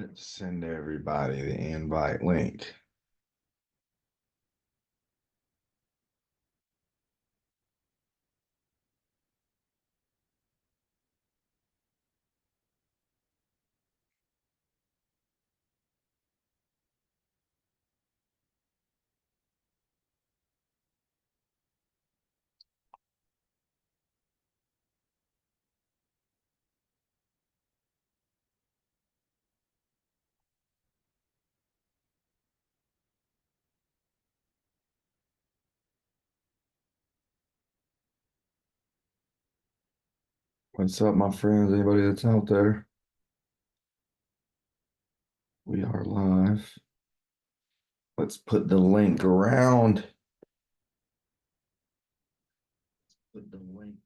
Let's send everybody the invite link. What's up, my friends? Anybody that's out there? We are live. Let's put the link around. Put the link.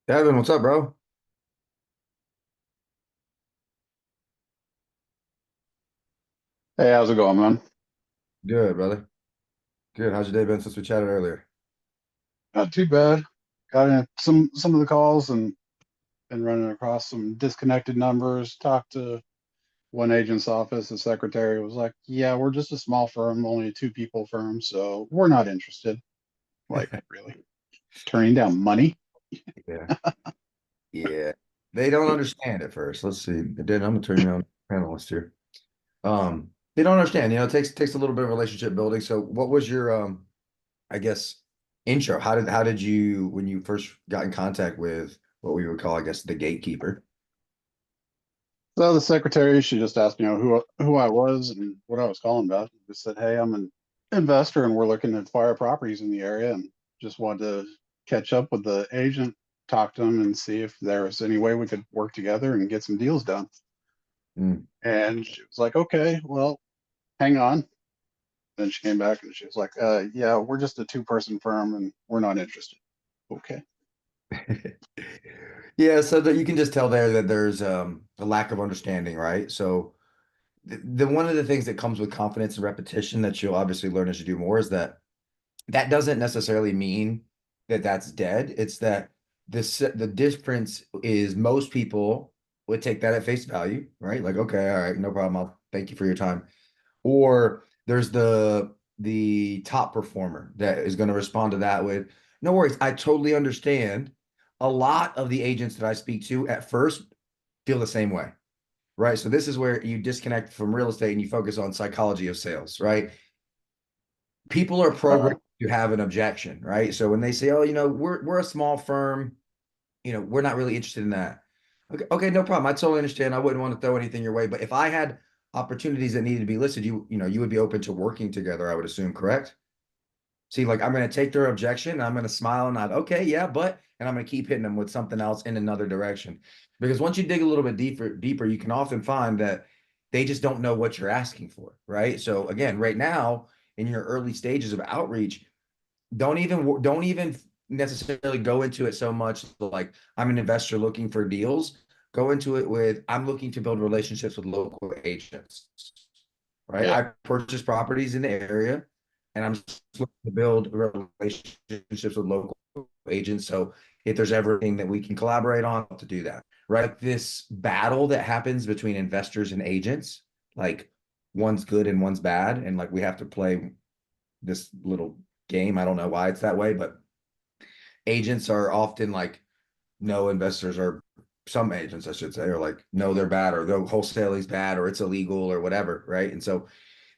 Devin, what's up, bro? Hey, how's it going, man? Good, brother. Good. How's your day been since we chatted earlier? Not too bad. Got in some of the calls and been running across some disconnected numbers. Talked to one agent's office. The secretary was like, "Yeah, we're just a small firm, only a two people firm, so we're not interested." Like, really? Turning down money? Yeah. Yeah. They don't understand at first. Let's see. Then I'm gonna turn you on panelist here. They don't understand. It takes a little bit of relationship building. So what was your I guess intro? How did you when you first got in contact with what we would call, I guess, the gatekeeper? So the secretary, she just asked me, who I was and what I was calling about. Just said, "Hey, I'm an investor and we're looking to acquire properties in the area and just wanted to catch up with the agent, talk to him and see if there was any way we could work together and get some deals done." Mm. And she was like, "Okay, well, hang on." Then she came back and she was like, "Yeah, we're just a two-person firm and we're not interested." Okay. Yeah, so that you can just tell there that there's a lack of understanding, right? So the one of the things that comes with confidence and repetition that you'll obviously learn as you do more is that that doesn't necessarily mean that that's dead. It's that the difference is most people would take that at face value, right? Like, okay, all right, no problem. I'll thank you for your time. Or there's the top performer that is going to respond to that with, no worries, I totally understand. A lot of the agents that I speak to at first feel the same way, right? So this is where you disconnect from real estate and you focus on psychology of sales, right? People are Uh, programmed to have an objection, right? So when they say, "Oh, we're a small firm, we're not really interested in that." Okay, okay, no problem. I totally understand. I wouldn't want to throw anything your way, but if I had opportunities that needed to be listed, you would be open to working together, I would assume, correct? See, like I'm going to take their objection, and I'm going to smile and nod, okay, yeah, but, and I'm going to keep hitting them with something else in another direction. Because once you dig a little bit deeper, you can often find that they just don't know what you're asking for, right? So again, right now in your early stages of outreach, don't even necessarily go into it so much like I'm an investor looking for deals. Go into it with I'm looking to build relationships with local agents, right? yeah. I purchase properties in the area and I'm just looking to build relationships with local agents. So if there's ever anything that we can collaborate on to do that, right? This battle that happens between investors and agents, like one's good and one's bad, and like we have to play this little game. I don't know why it's that way, but agents are often like, no, investors are, some agents, I should say, are like, no, they're bad, or the wholesale is bad, or it's illegal, or whatever, right? And so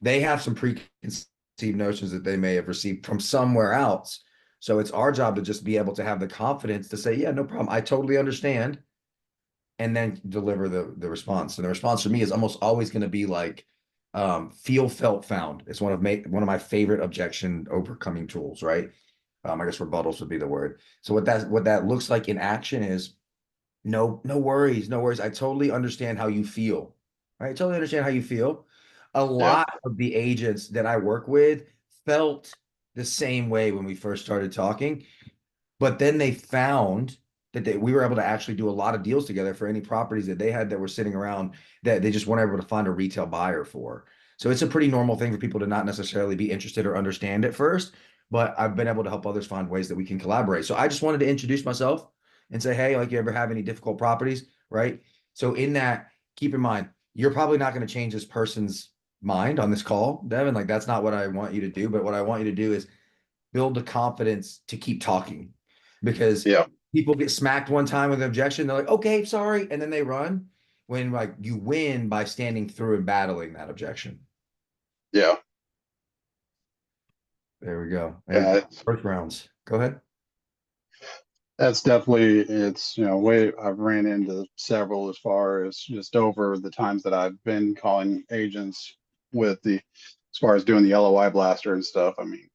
they have some preconceived notions that they may have received from somewhere else. So it's our job to just be able to have the confidence to say, yeah, no problem. I totally understand. And then deliver the response. And the response for me is almost always going to be like, feel, felt, found. It's one of my favorite objection overcoming tools, right? I guess rebuttals would be the word. So what that looks like in action is No worries, no worries. I totally understand how you feel. Right? I totally understand how you feel. A Yeah. lot of the agents that I work with felt the same way when we first started talking, but then they found that we were able to actually do a lot of deals together for any properties that they had that were sitting around that they just weren't able to find a retail buyer for. So it's a pretty normal thing for people to not necessarily be interested or understand at first, but I've been able to help others find ways that we can collaborate. So I just wanted to introduce myself and say, hey, like, you ever have any difficult properties, right? So in that, keep in mind, you're probably not going to change this person's mind on this call, Devin. Like, that's not what I want you to do. But what I want you to do is build the confidence to keep talking, because Yeah. people get smacked one time with an objection. They're like, okay, sorry. And then they run, when like you win by standing through and battling that objection. Yeah. There we go. Hey, Yeah. first rounds. Go ahead. That's definitely, it's, way I've ran into several as far as just over the times that I've been calling agents with as far as doing the LOI blaster and stuff. I mean,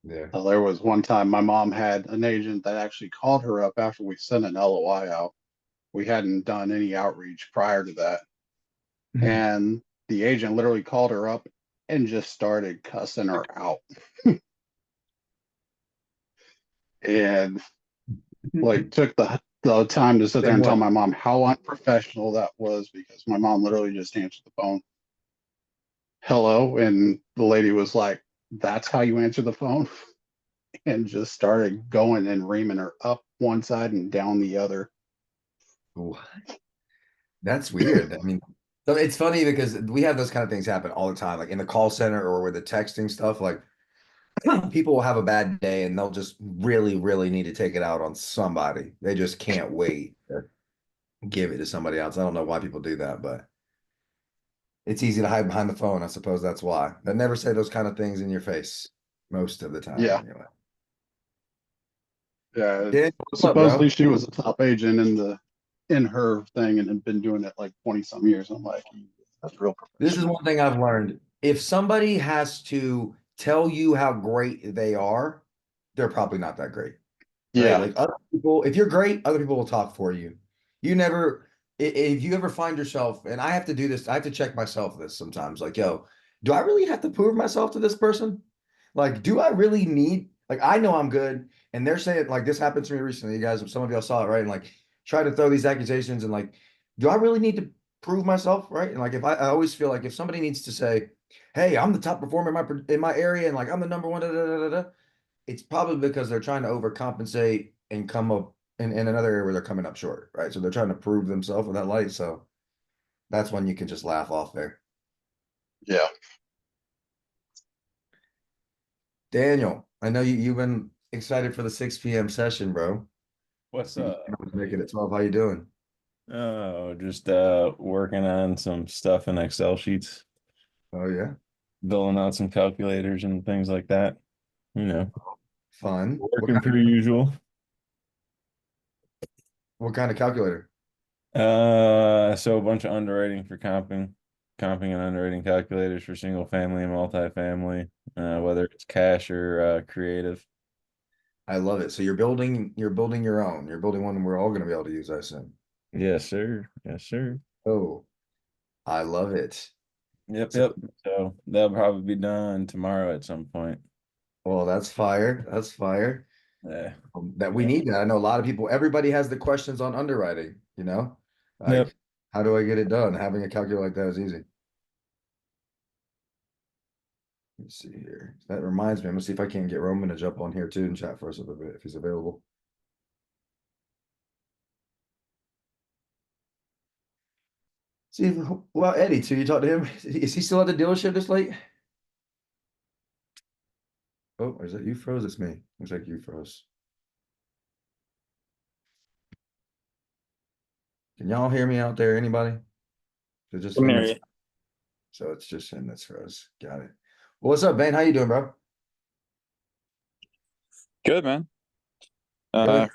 Yeah. there was one time my mom had an agent that actually called her up after we sent an LOI out. We hadn't done any outreach prior to that. And the agent literally called her up and just started cussing her out. And like took the time to sit there Then and tell what? my mom how unprofessional that was, because my mom literally just answered the phone, hello, and the lady was like, that's how you answer the phone, and just started going and reaming her up one side and down the other. Ooh, that's weird. I mean, so it's funny because we have those kind of things happen all the time, like in the call center or with the texting stuff. Like, people will have a bad day and they'll just really, really need to take it out on somebody. They just can't wait to give it to somebody else. I don't know why people do that, but it's easy to hide behind the phone. I suppose that's why. They never say those kind of things in your face most of the time, Yeah. anyway. Yeah. Dan, what's up, Supposedly bro? she was a top agent in her thing and had been doing it like 20 some years. I'm like, that's real This is professional. one thing I've learned. If somebody has to tell you how great they are, they're probably not that great. Right? Yeah. Like, other people, if you're great, other people will talk for you. You never, if you ever find yourself, and I have to do this, I have to check myself this sometimes. Like, yo, do I really have to prove myself to this person? Like, do I really need, like, I know I'm good, and they're saying, like, this happened to me recently, you guys, some of y'all saw it, right? And like, try to throw these accusations, and like, do I really need to prove myself, right? And like, if I always feel like if somebody needs to say, hey, I'm the top performer in my area, and like, I'm the number one, da, da, da, da, da, it's probably because they're trying to overcompensate and come up in another area where they're coming up short, right? So they're trying to prove themselves with that light. So that's when you can just laugh off there. Yeah. Daniel, I know you've been excited for the 6 p.m. session, bro. What's You up? make it at 12. How you doing? Oh, just working on some stuff in Excel sheets, Oh yeah. building out some calculators and things like that. You know, Fun. working per usual. What kind of calculator? So a bunch of underwriting for comping and underwriting calculators for single family and multifamily, whether it's cash or creative. I love it. So you're building your own. You're building one we're all gonna be able to use, I assume. Yes, sir. Yes, sir. Oh, I love it. Yep, So, yep. So that'll probably be done tomorrow at some point. well, that's fire. That's fire. Yeah. That we Yep. need that. I know a lot of people, everybody has the questions on underwriting, Yep. like, how do I get it done? Having a calculator like that is easy. Let's see here. That reminds me, I'm gonna see if I can get Roman to jump on here too and chat for us a little bit if he's available. See if, well, Eddie too. You talked to him. Is he still at the dealership this late? Oh, is that you froze? It's me. Looks like you froze. Can y'all hear me out there? Anybody? Is it just Come him here. that's so it's just him that's froze. Got it. Well, what's up, Ben? How you doing, bro? Good, man. Good.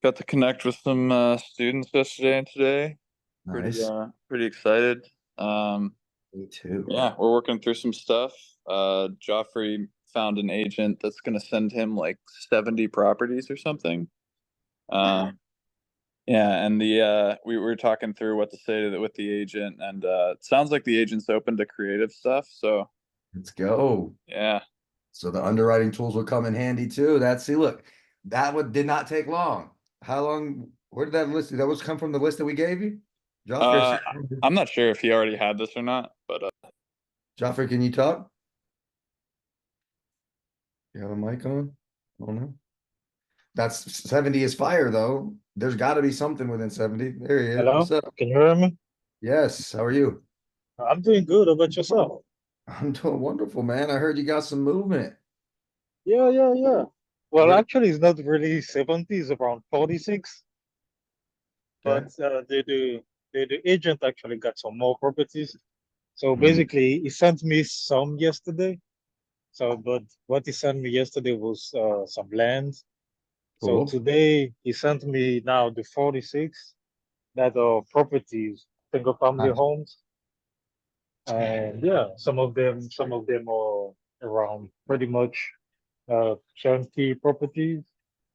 Got to connect with some students yesterday and today. Nice. Pretty excited. Um, Me too. yeah, we're working through some stuff. Joffrey found an agent that's gonna send him like 70 properties or something. Um, Yeah, and we were talking through what to say with the agent, and it sounds like the agent's open to creative stuff. So Let's go. yeah, So the underwriting tools will come in handy too. See, look, that one did not take long. How long? Where did that list? That was come from the list that we gave you? uh, Joffrey, I'm not sure if he already had this or not, but Joffrey, can you talk? You have a mic on? I don't know. That's 70 is fire though. There's got to be something within 70. There he is. Hello, What's up? can you hear me? Yes. How are you? I'm doing good. How about yourself? I'm doing wonderful, man. I heard you got some movement. Yeah, yeah, yeah. Well, Where- actually, it's not really 70, it's around 46. But Okay. the agent actually got some more properties. So Mhm. basically, he sent me some yesterday. So, but what he sent me yesterday was some land. So Cool. today he sent me now the 46 that are properties, single family Nice. homes. And yeah, some of them are around pretty much turnkey properties.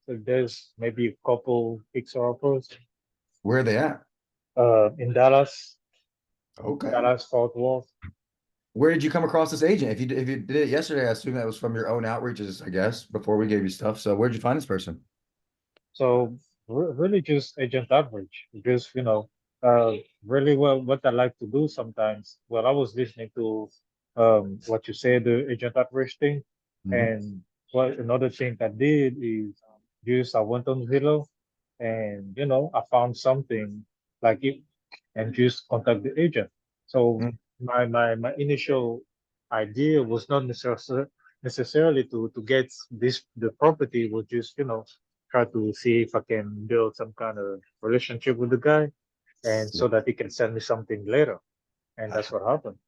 So there's maybe a couple fixer uppers Where are they at? in Dallas, Okay. Dallas Fort Worth. Where did you come across this agent? If you did it yesterday, I assume that was from your own outreaches, I guess, before we gave you stuff. So where'd you find this person? So really just agent average. Just really well what I like to do sometimes. Well, I was listening to what you said, the agent average thing, Mhm. and what another thing I did is just I went on Zillow and I found something like it and just contact the agent. So Mm. my initial idea was not necessarily to get the property, was just try to see if I can build some kind of relationship with the guy, and so that he can send me something later. And that's what happened.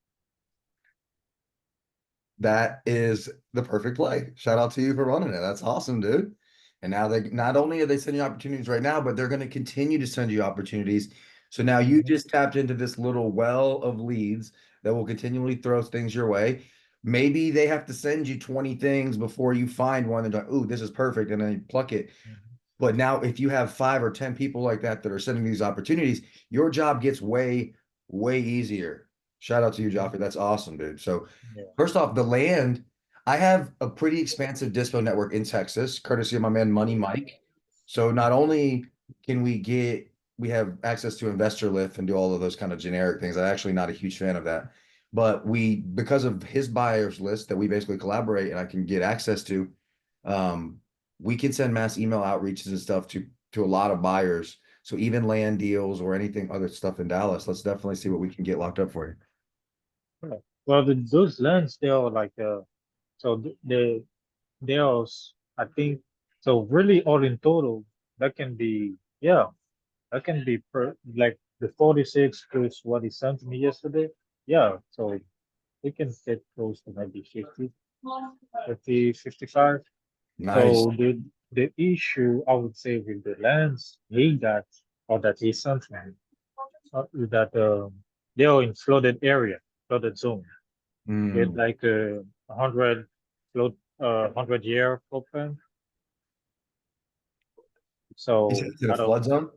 That is the perfect play. Shout out to you for running it. That's awesome, dude. And now they not only are they sending you opportunities right now, but they're going to continue to send you opportunities. So now you Mhm. just tapped into this little well of leads that will continually throw things your way. Maybe they have to send you 20 things before you find one and like, ooh, this is perfect, and then you pluck it. But now, if you have 5 or 10 people like that that are sending these opportunities, your job gets way, way easier. Shout out to you, Joffrey. That's awesome, dude. So, Yeah. first off, the land, I have a pretty expansive dispo network in Texas, courtesy of my man Money Mike. So, not only can we have access to Investor Lift and do all of those kind of generic things. I'm actually not a huge fan of that. But because of his buyers list that we basically collaborate and I can get access to, um, we can send mass email outreaches and stuff to a lot of buyers. So even land deals or anything other stuff in Dallas, let's definitely see what we can get locked up for you. Yeah. Well, those lands, they are like so they are I think so. Really, all in total, that can be yeah, that can be like the 46 plus what he sent me yesterday. Yeah, so we can get close to maybe 55. Nice. So the issue I would say with the lands he got or that he sent me is that they are in flooded area, flooded zone. With Mm. like 100-year open. Is So it in a I don't. flood zone?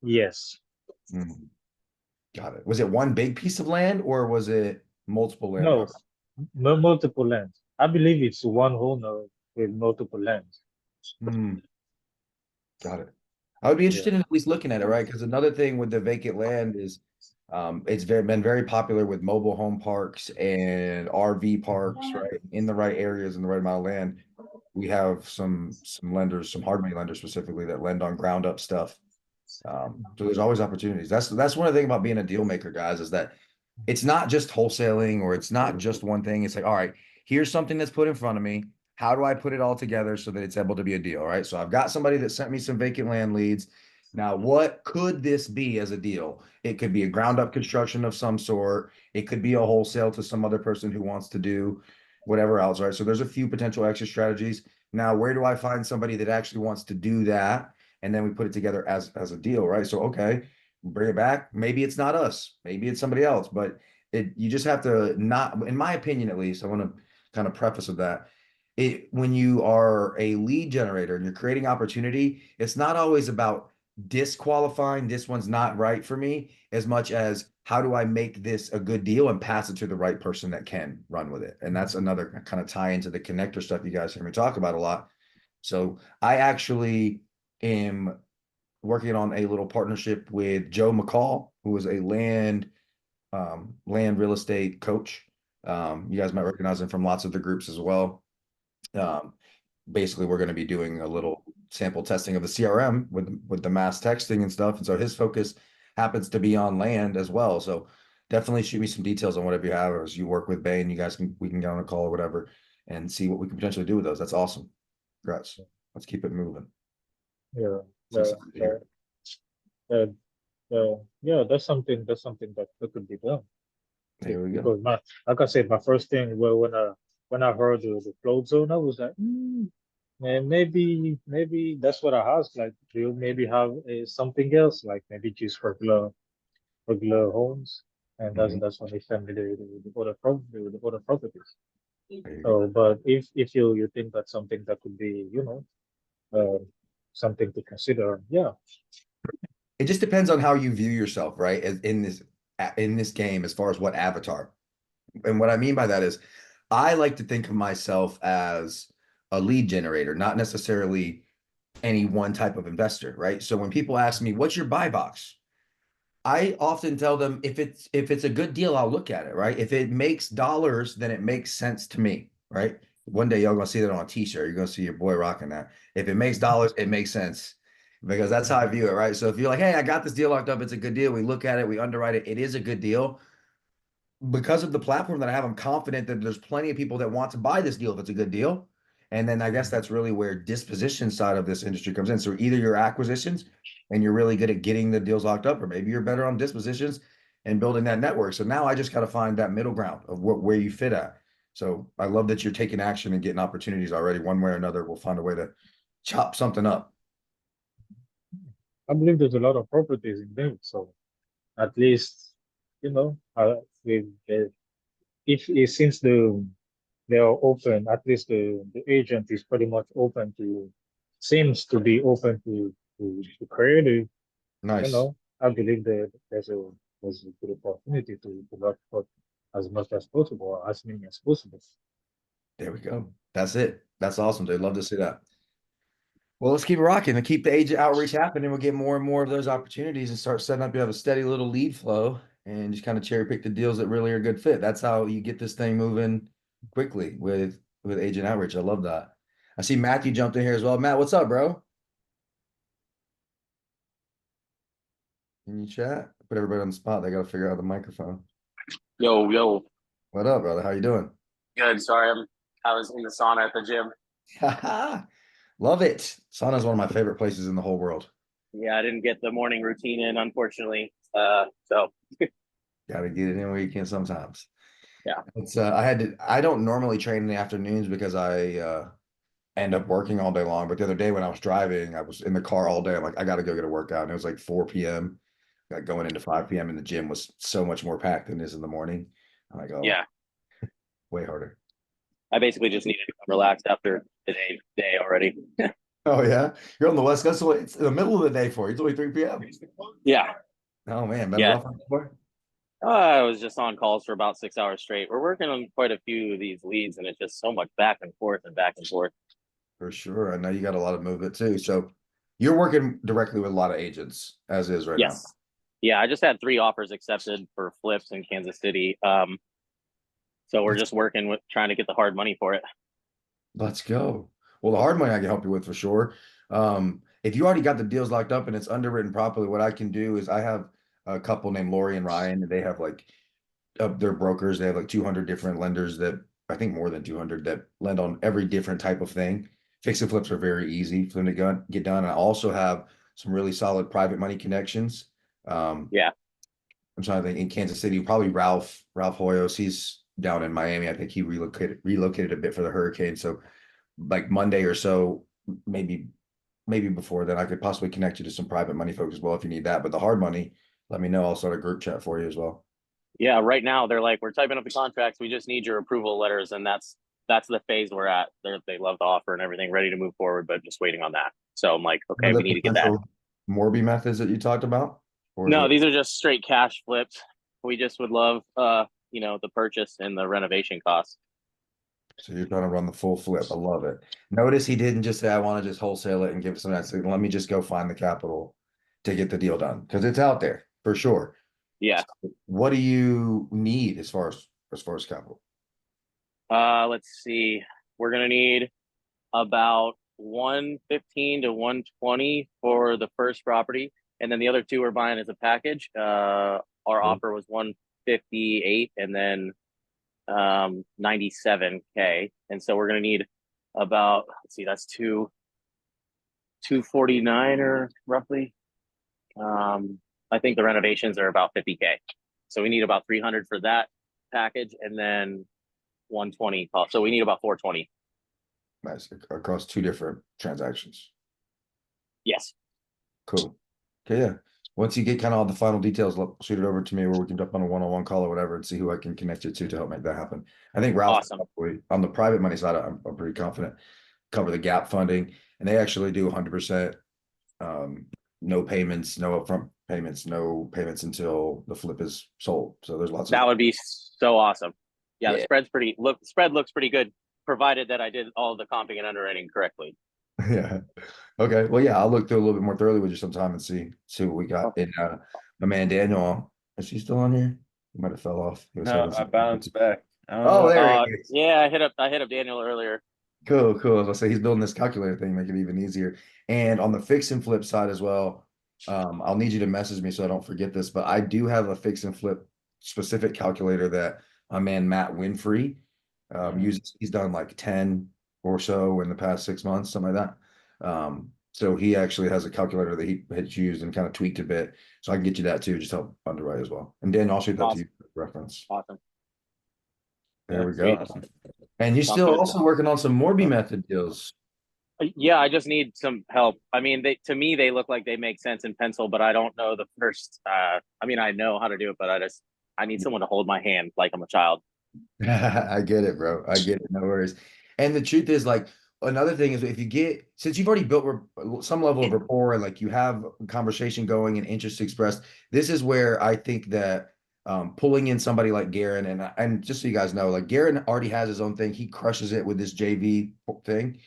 Yes. Mm. Got it. Was it one big piece of land or was it multiple land No. parcels? Multiple lands. I believe it's one owner with multiple lands. Mm. Got it. I would be Yeah. interested in at least looking at it, right? Because another thing with the vacant land is been very popular with mobile home parks and RV parks, right? In the right areas and the right amount of land. We have some lenders, some hard money lenders specifically that lend on ground up stuff. So there's always opportunities. That's one of the things about being a deal maker, guys, is that it's not just wholesaling or it's not just one thing. It's like, all right, here's something that's put in front of me. How do I put it all together so that it's able to be a deal? Right. So I've got somebody that sent me some vacant land leads. Now, what could this be as a deal? It could be a ground up construction of some sort. It could be a wholesale to some other person who wants to do whatever else. Right. So there's a few potential exit strategies. Now, where do I find somebody that actually wants to do that? And then we put it together as a deal. Right. So, okay, bring it back. Maybe it's not us. Maybe it's somebody else, but you just have to not, in my opinion, at least, I want to kind of preface with that. When you are a lead generator and you're creating opportunity, it's not always about disqualifying this one's not right for me as much as how do I make this a good deal and pass it to the right person that can run with it. And that's another kind of tie into the connector stuff you guys hear me talk about a lot. So I actually am working on a little partnership with Joe McCall, who is a land real estate coach. You guys might recognize him from lots of the groups as well. Basically, we're going to be doing a little sample testing of the CRM with the mass texting and stuff. And so his focus happens to be on land as well. So definitely shoot me some details on whatever you have, or as you work with Bain, you guys we can get on a call or whatever and see what we can potentially do with those. That's awesome. Congrats. Let's keep it moving. Yeah, So excited to hear. yeah, that's something that could be done. There we go. Because like I said, my first thing when I heard the float zone, I was like, man, maybe that's what I asked. Like, do you maybe have something else, like maybe just regular homes, and Mhm. that's when they send me the other properties. There you go. So, but if you think that's something that could be, something to consider, yeah, It just depends on how you view yourself, right? In this game, as far as what avatar. And what I mean by that is I like to think of myself as a lead generator, not necessarily any one type of investor, right? So when people ask me, what's your buy box? I often tell them if it's a good deal, I'll look at it, right? If it makes dollars, then it makes sense to me, right? One day y'all gonna see that on a t-shirt. You're gonna see your boy rocking that. If it makes dollars, it makes sense. Because that's how I view it, right? So if you're like, hey, I got this deal locked up, it's a good deal. We look at it, we underwrite it, it is a good deal. Because of the platform that I have, I'm confident that there's plenty of people that want to buy this deal if it's a good deal. And then I guess that's really where disposition side of this industry comes in. So either your acquisitions and you're really good at getting the deals locked up, or maybe you're better on dispositions and building that network. So now I just got to find that middle ground of where you fit at. So I love that you're taking action and getting opportunities already. One way or another, we'll find a way to chop something up. I believe there's a lot of properties in there, so at least with if since they are open, at least the agent is pretty much open to seems to be open to creative. Nice. I believe that there's a good opportunity to work for as much as possible, as many as possible. There we go. That's it. That's awesome. They'd love to see that. Well, let's keep it rocking and keep the agent outreach happening. We'll get more and more of those opportunities and start setting up. You have a steady little lead flow and just kind of cherry pick the deals that really are a good fit. That's how you get this thing moving quickly with agent outreach. I love that. I see Matthew jumped in here as well. Matt, what's up, bro? Can you chat? Put everybody on the spot. They got to figure out the microphone. Yo, What up, brother? How you doing? good. Sorry, I was in the sauna at the gym. Love it. Sauna is one of my favorite places in the whole world. Yeah, I didn't get the morning routine in, unfortunately. So Gotta get it in where you can sometimes. Yeah. It's I don't normally train in the afternoons because I end up working all day long. But the other day when I was driving, I was in the car all day. I'm like, I gotta go get a workout. And it was like 4 p.m. Like going into 5 p.m. and the gym was so much more packed than it is in the morning. I'm like, oh yeah, way harder. I basically just needed to come relaxed after the day already. Oh yeah. You're on the West Coast, so it's in the middle of the day for you. It's only 3 p.m. Yeah, Oh man, been Yeah. rough on before? I was just on calls for about 6 hours straight. We're working on quite a few of these leads, and it's just so much back and forth and back and forth. For sure. I know you got a lot of movement too. So you're working directly with a lot of agents as is right now. Yes. Yeah, I just had 3 offers accepted for flips in Kansas City. So we're just working with trying to get the hard money for it. Let's go. Well, the hard money I can help you with for sure. If you already got the deals locked up and it's underwritten properly, what I can do is I have a couple named Lori and Ryan, and they have like they're brokers. They have like 200 different lenders that I think more than 200 that lend on every different type of thing. Fix and flips are very easy for them to get done. I also have some really solid private money connections. Yeah. I'm trying to think in Kansas City, probably Ralph Hoyos. He's down in Miami. I think he relocated a bit for the hurricane. So like Monday or so, maybe before then, I could possibly connect you to some private money folks as well if you need that. But the hard money, let me know. I'll start a group chat for you as well. Yeah, right now they're like, we're typing up the contracts. We just need your approval letters, and that's the phase we're at. They love the offer and everything, ready to move forward, but just waiting on that. So I'm like, okay, we need to get that. Morby methods that you talked about? Or is No, it- these are just straight cash flips. We just would love, the purchase and the renovation costs. So you're trying to run the full flip. I love it. Notice he didn't just say, I want to just wholesale it and give some of that. So let me just go find the capital to get the deal done because it's out there for sure. Yeah. What do you need as far as capital? Let's see. We're gonna need about 115 to 120 for the first property, and then the other two we're buying as a package. Our offer was 158, and then 97K, and so we're gonna need about, let's see, that's 249 or roughly. I think the renovations are about 50K, so we need about 300 for that package, and then 120 cost. So we need about 420. Nice. Across two different transactions. Yes. Cool. Okay, yeah. Once you get kind of all the final details, shoot it over to me where we can jump on a one-on-one call or whatever and see who I can connect you to help make that happen. I think Ralph, Awesome. on the private money side, I'm pretty confident, cover the gap funding, and they actually do 100%, no payments, no upfront payments, no payments until the flip is sold. So there's lots of That would be so awesome. Yeah, Yeah. the spread looks pretty good, provided that I did all the comping and underwriting correctly. yeah. Okay. Well, yeah, I'll look through a little bit more thoroughly with you sometime and see what we got. And my man Daniel, is he still on here? He might have fell off. He was No, having I some- bounced back. I don't Oh, know. there he is. Yeah, I hit up Daniel earlier. Cool, cool. As I say, he's building this calculator thing, make it even easier. And on the fix and flip side as well, I'll need you to message me so I don't forget this, but I do have a fix and flip specific calculator that my man Matt Winfrey uses. He's done like 10 or so in the past 6 months, something like that. So he actually has a calculator that he had used and kind of tweaked a bit. So I can get you that too, just help underwrite as well. And then I'll shoot that to you for reference. Awesome. There we That's go. awesome. And you're Sounds still good. also working on some Morby method deals. Yeah, I just need some help. I mean, to me they look like they make sense in pencil, but I don't know the first. I know how to do it, but I need someone to hold my hand like I'm a child. I get it, bro. I get it. No worries. And the truth is, like, another thing is if you get, since you've already built some level of rapport and like you have a conversation going and interest expressed, this is where I think that pulling in somebody like Garen and just so you guys know, like Garen already has his own thing. He crushes it with this JV thing.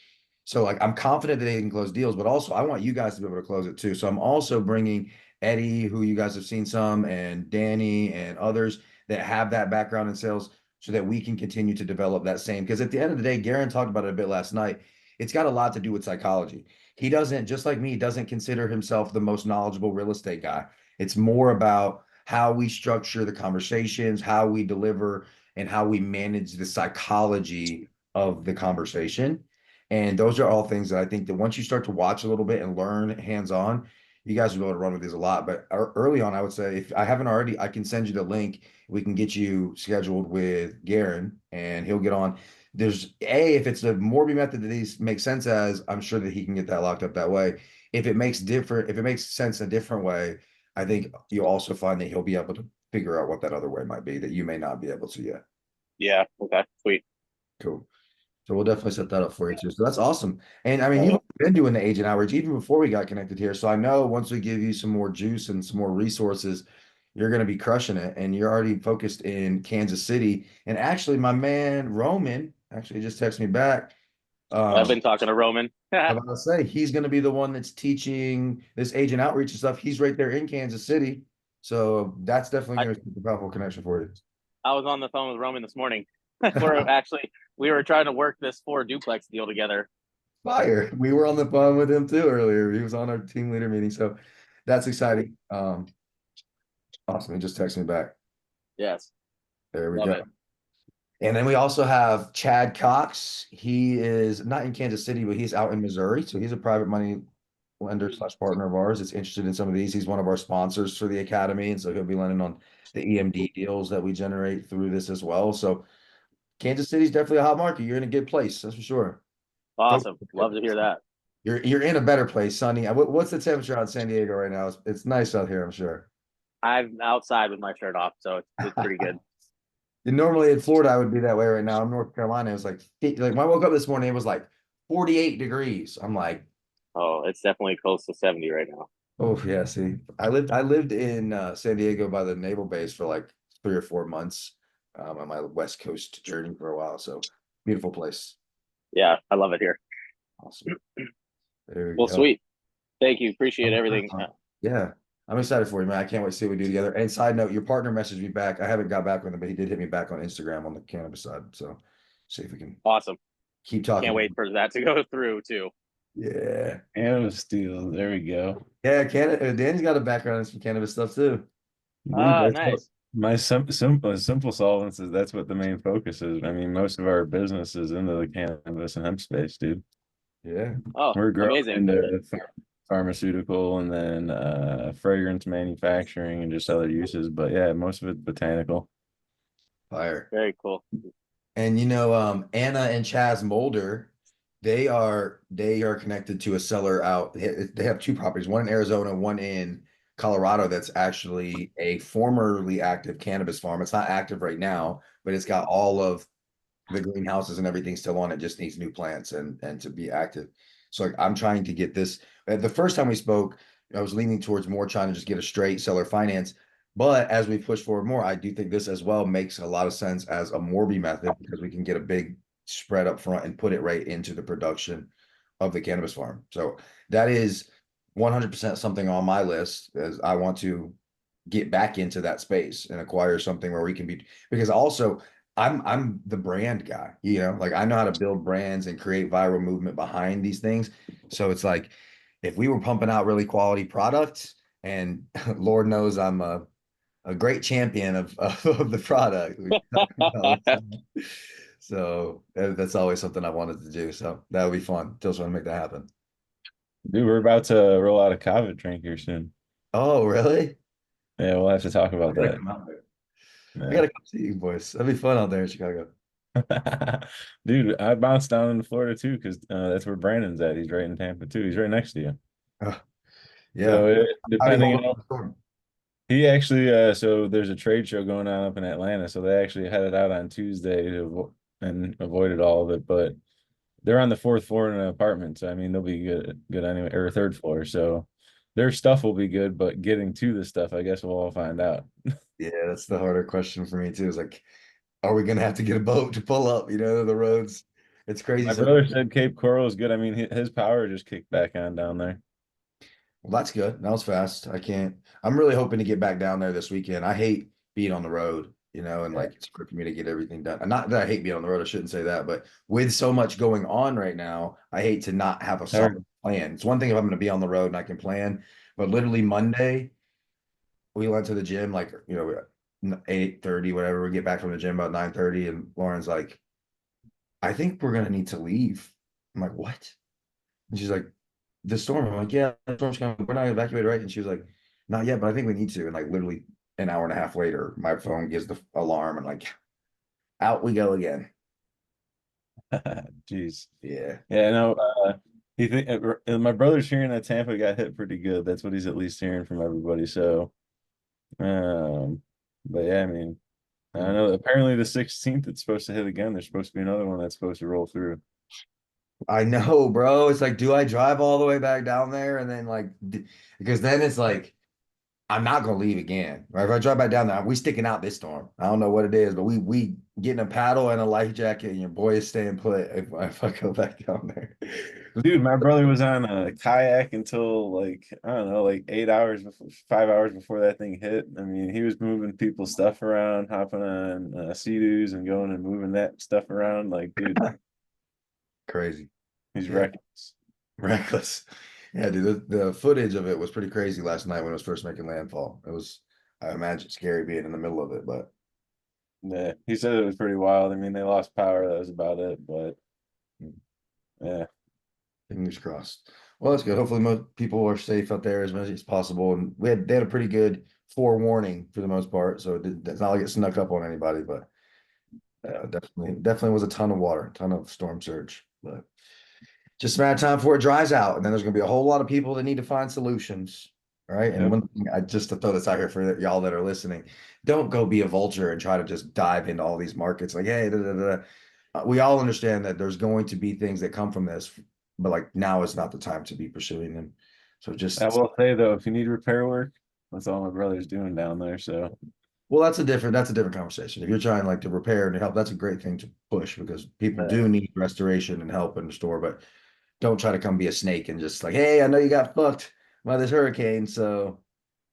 So like I'm confident that they can close deals, but also I want you guys to be able to close it too. So I'm also bringing Eddie, who you guys have seen some, and Danny and others that have that background in sales so that we can continue to develop that same. Because at the end of the day, Garen talked about it a bit last night. It's got a lot to do with psychology. He doesn't, just like me, doesn't consider himself the most knowledgeable real estate guy. It's more about how we structure the conversations, how we deliver, and how we manage the psychology of the conversation. And those are all things that I think that once you start to watch a little bit and learn hands-on, you guys will be able to run with these a lot. But early on, I would say if I haven't already, I can send you the link. We can get you scheduled with Garen and he'll get on. If it's a Morby method that these make sense as, I'm sure that he can get that locked up that way. If it makes sense a different way, I think you'll also find that he'll be able to figure out what that other way might be that you may not be able to yet. Yeah. Okay. Sweet. Cool. So we'll definitely set that up for you too. So that's awesome. And I mean, you've been doing the agent outreach even before we got connected here. So I know once we give you some more juice and some more resources, you're going to be crushing it. And you're already focused in Kansas City. And actually, my man Roman actually just texted me back. I've been talking to Roman. I'm about to say he's going to be the one that's teaching this agent outreach and stuff. He's right there in Kansas City. So that's definitely going to be a powerful connection for you. I was on the phone with Roman this morning. We were trying to work this 4 duplex deal together. Fire. We were on the phone with him too earlier. He was on our team leader meeting. So that's exciting. Awesome. He just texted me back. Yes. There we Love go. it. And then we also have Chad Cox. He is not in Kansas City, but he's out in Missouri. So he's a private money lender / partner of ours that's interested in some of these. He's one of our sponsors for the academy. And so he'll be lending on the EMD deals that we generate through this as well. So Kansas City's definitely a hot market. You're in a good place, that's for sure. Awesome. Love to hear that. You're in a better place, Sonny. What's the temperature out in San Diego right now? It's nice out here, I'm sure. I'm outside with my shirt off, so it's pretty good. And normally in Florida, I would be that way right now. In North Carolina, it was like when I woke up this morning, it was like 48 degrees. I'm like, Oh, it's definitely close to 70 right now. Oh yeah, see, I lived in San Diego by the naval base for like 3 or 4 months on my West Coast journey for a while. So beautiful place. Yeah, I love it here. Awesome. There we Well, go. sweet. Thank you. Appreciate everything. Yeah, I'm excited for you, man. I can't wait to see what we do together. And side note, your partner messaged me back. I haven't got back with him, but he did hit me back on Instagram on the cannabis side. So see if we can Awesome. keep Can't wait talking. for that to go through too. Yeah. Cannabis deal. There we go. Yeah, Danny's got a background in some cannabis stuff too. Dude, Ah, that's what nice. my simple solvents is. That's what the main focus is. I mean, most of our business is into the cannabis and hemp space, dude. Yeah. Oh, We're growing amazing. into pharmaceutical and then fragrance manufacturing and just other uses. But yeah, most of it's botanical. Fire. Very cool. And Anna and Chaz Mulder, they are connected to a seller out. They have two properties, one in Arizona, one in Colorado, that's actually a formerly active cannabis farm. It's not active right now, but it's got all of the greenhouses and everything still on it, just needs new plants and to be active. So like I'm trying to get this. The first time we spoke, I was leaning towards more trying to just get a straight seller finance. But as we push forward more, I do think this as well makes a lot of sense as a Morby method because we can get a big spread up front and put it right into the production of the cannabis farm. So that is 100% something on my list as I want to get back into that space and acquire something where we can be, because also I'm the brand guy, like I know how to build brands and create viral movement behind these things. So it's like if we were pumping out really quality products, and Lord knows I'm a great champion of the product. So that's always something I wanted to do. So that would be fun. Just want to make that happen. Dude, we're about to roll out a kava drink here soon. Oh, really? Yeah, we'll have to talk I about gotta that. come out there. I Yeah. gotta come see you boys. That'd be fun out there in Chicago. Dude, I bounced down into Florida too because that's where Brandon's at. He's right in Tampa too. He's right next to you. Oh, yeah. So How do you depending hold up on the storm? he actually so there's a trade show going on up in Atlanta, so they actually headed out on Tuesday and avoided all of it, but they're on the fourth floor in an apartment, so I mean they'll be good anyway, or third floor, so their stuff will be good, but getting to the stuff, I guess we'll all find out. Yeah, that's the harder question for me too. Is like, are we gonna have to get a boat to pull up? The roads. It's crazy. My brother said Cape Coral is good. I mean, his power just kicked back on down there. Well, that's good. That was fast. I can't. I'm really hoping to get back down there this weekend. I hate being on the road, and Yeah. like it's hard for me to get everything done. And not that I hate being on the road. I shouldn't say that, but with so much going on right now, I hate to not have a solid plan. It's one thing if I'm going to be on the road and I can plan, but literally Monday we went to the gym like 8:30, whatever. We get back from the gym about 9:30, and Lauren's like, "I think we're gonna need to leave." I'm like, "What?" And she's like, "The storm." I'm like, "Yeah, the storm's coming. We're not evacuated, right?" And she was like, "Not yet, but I think we need to." And like literally an hour and a half later, my phone gives the alarm and like out we go again. Jeez. Yeah. Yeah, no, he think my brother's hearing that Tampa got hit pretty good. That's what he's at least hearing from everybody. So, but yeah, I mean, I don't know. Apparently, the 16th it's supposed to hit again. There's supposed to be another one that's supposed to roll through. I know, bro. It's like, do I drive all the way back down there and then because then it's like I'm not gonna leave again. Right? If I drive back down there, we sticking out this storm. I don't know what it is, but we getting a paddle and a life jacket, and your boy is staying put if I go back down there. Dude, my brother was on a kayak until like I don't know, like 8 hours before, 5 hours before that thing hit. I mean, he was moving people's stuff around, hopping on Sea-Doos and going and moving that stuff around. Like, dude, Crazy. he's Yeah. reckless. Reckless. Yeah, dude, the footage of it was pretty crazy last night when it was first making landfall. It was, I imagine, scary being in the middle of it, but Yeah, he said it was pretty wild. I mean, they lost power. That was about it. But yeah, fingers crossed. Well, that's good. Hopefully, most people are safe out there as much as possible. And they had a pretty good forewarning for the most part, so it's not like it snuck up on anybody. But definitely was a ton of water, ton of storm surge. But just a matter of time before it dries out, and then there's going to be a whole lot of people that need to find solutions. Right. And Yep. one thing I just to throw this out here for y'all that are listening, don't go be a vulture and try to just dive into all these markets like, hey, da, da, da. We all understand that there's going to be things that come from this, but like now is not the time to be pursuing them. So just I will say though, if you need repair work, that's all my brother's doing down there. So well, that's a different conversation. If you're trying like to repair and help, that's a great thing to push because people do need restoration and help in the store, but don't try to come be a snake and just like, hey, I know you got fucked by this hurricane, so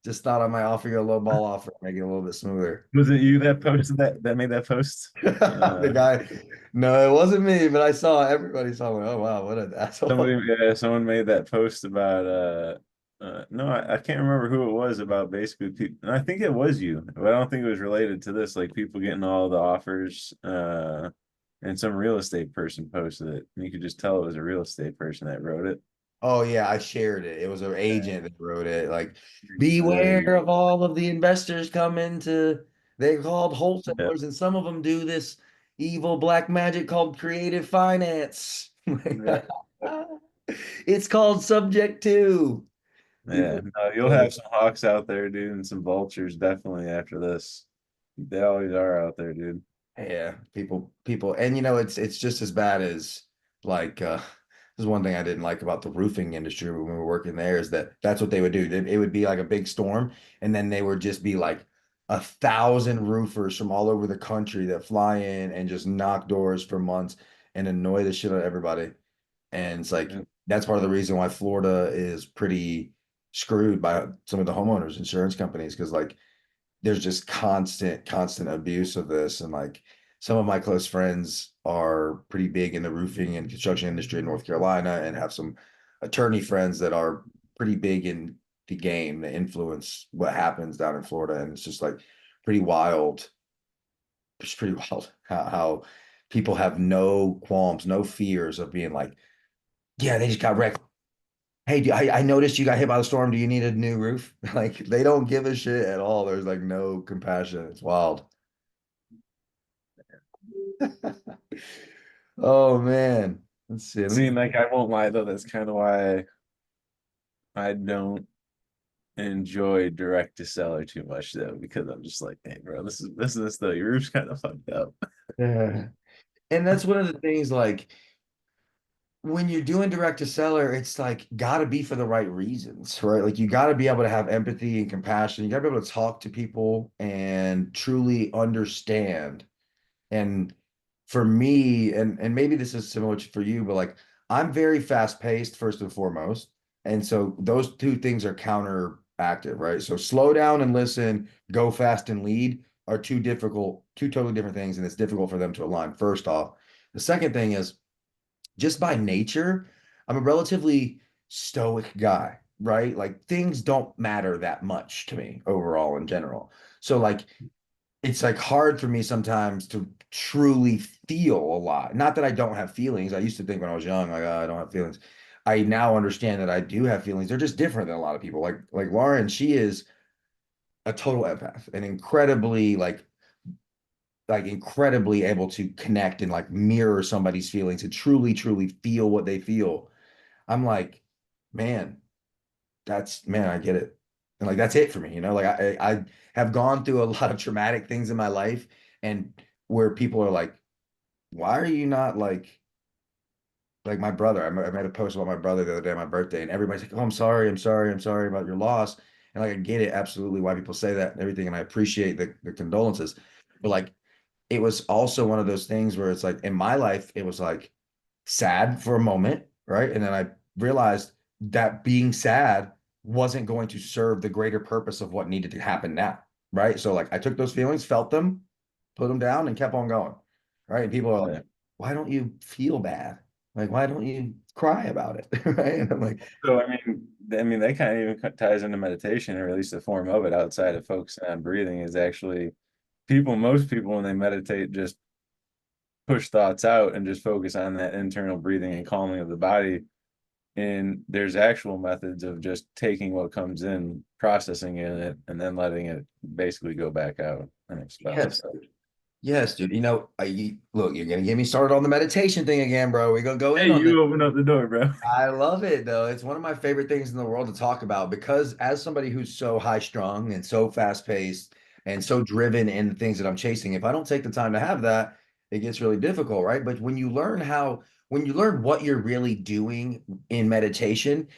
just thought I might offer you a low ball offer, make it a little bit smoother. was it you that posted that made that post? The guy, no, it wasn't me, but I saw everybody saw me. Oh wow, what an asshole. Someone made that post about no, I can't remember who it was about basically people. I think it was you, but I don't think it was related to this, like people getting all the offers and some real estate person posted it. And you could just tell it was a real estate person that wrote it. Oh yeah, I shared it. It was an agent that wrote it. Like, beware of all of the investors coming to. They're called Yeah. wholesalers, and some of them do this evil black magic called creative finance. Yeah. It's called subject to. Yeah, no, you'll have some hawks out there, dude, and some vultures definitely after this. They always are out there, dude. Yeah, people, and it's just as bad as like this is one thing I didn't like about the roofing industry when we were working there is that that's what they would do. It would be like a big storm, and then they would just be like 1,000 roofers from all over the country that fly in and just knock doors for months and annoy the shit out of everybody. And it's like Yeah. that's part of the reason why Florida is pretty screwed by some of the homeowners insurance companies because like there's just constant abuse of this. And like some of my close friends are pretty big in the roofing and construction industry in North Carolina and have some attorney friends that are pretty big in the game that influence what happens down in Florida. And it's just like pretty wild. It's pretty wild how people have no qualms, no fears of being like, yeah, they just got wrecked. Hey, I noticed you got hit by the storm. Do you need a new roof? Like they don't give a shit at all. There's like no compassion. It's wild. Oh man. Let's see. Let See, me, like I won't lie though, that's kind of why I don't enjoy direct to seller too much though, because I'm just like, hey, bro, this is business though. Your roof's kind of fucked up. yeah. And that's one of the things like when you're doing direct to seller, it's like gotta be for the right reasons, right? Like you gotta be able to have empathy and compassion. You gotta be able to talk to people and truly understand. And for me, and maybe this is similar for you, but like I'm very fast paced first and foremost. And so those two things are counteractive, right? So slow down and listen, go fast and lead are two totally different things, and it's difficult for them to align, first off. The second thing is just by nature, I'm a relatively stoic guy, right? Like things don't matter that much to me overall in general. So like it's like hard for me sometimes to truly feel a lot. Not that I don't have feelings. I used to think when I was young, like, oh, I don't have feelings. I now understand that I do have feelings. They're just different than a lot of people. Like Lauren, she is a total empath and incredibly like incredibly able to connect and like mirror somebody's feelings and truly feel what they feel. I'm like, man, man, I get it. And like that's it for me, like I have gone through a lot of traumatic things in my life and where people are like, why are you not like my brother? I made a post about my brother the other day on my birthday, and everybody's like, oh, I'm sorry about your loss. And like I get it absolutely why people say that and everything, and I appreciate the condolences. But like it was also one of those things where it's like in my life, it was like sad for a moment, right? And then I realized that being sad wasn't going to serve the greater purpose of what needed to happen now, right? So like I took those feelings, felt them, put them down, and kept on going, right? And people are like, why don't you feel bad? Like, why don't you cry about it, right? And I'm like, So I mean that kind of even ties into meditation, or at least a form of it outside of focusing on breathing is actually most people when they meditate just push thoughts out and just focus on that internal breathing and calming of the body. And there's actual methods of just taking what comes in, processing it, and then letting it basically go back out and expel. yes, yes, dude. Look, you're gonna get me started on the meditation thing again, bro. We're gonna go in Hey, on this. you open up the door, bro. I love it though. It's one of my favorite things in the world to talk about because as somebody who's so high strung and so fast paced and so driven in the things that I'm chasing, if I don't take the time to have that, it gets really difficult, right? But when you learn what you're really doing in meditation,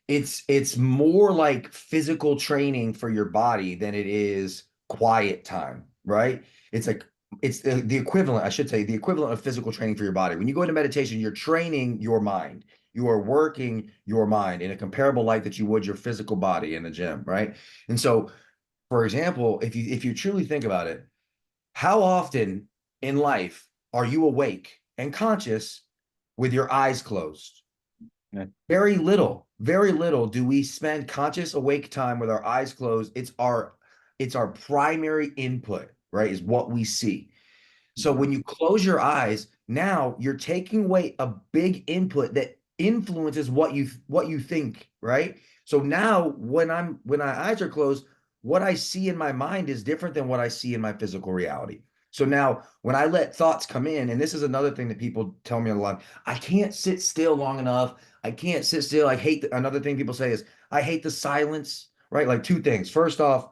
it's more like physical training for your body than it is quiet time, right? It's like it's the equivalent, I should say, the equivalent of physical training for your body. When you go into meditation, you're training your mind. You are working your mind in a comparable light that you would your physical body in the gym, right? And so, for example, if you truly think about it, how often in life are you awake and conscious with your eyes closed? Yeah. Very little do we spend conscious awake time with our eyes closed. It's our primary input, right? Is what we see. So when you close your eyes, now you're taking away a big input that influences what you think, right? So now when my eyes are closed, what I see in my mind is different than what I see in my physical reality. So now when I let thoughts come in, and this is another thing that people tell me a lot, I can't sit still long enough. I can't sit still. Another thing people say is I hate the silence, right? Like two things. First off,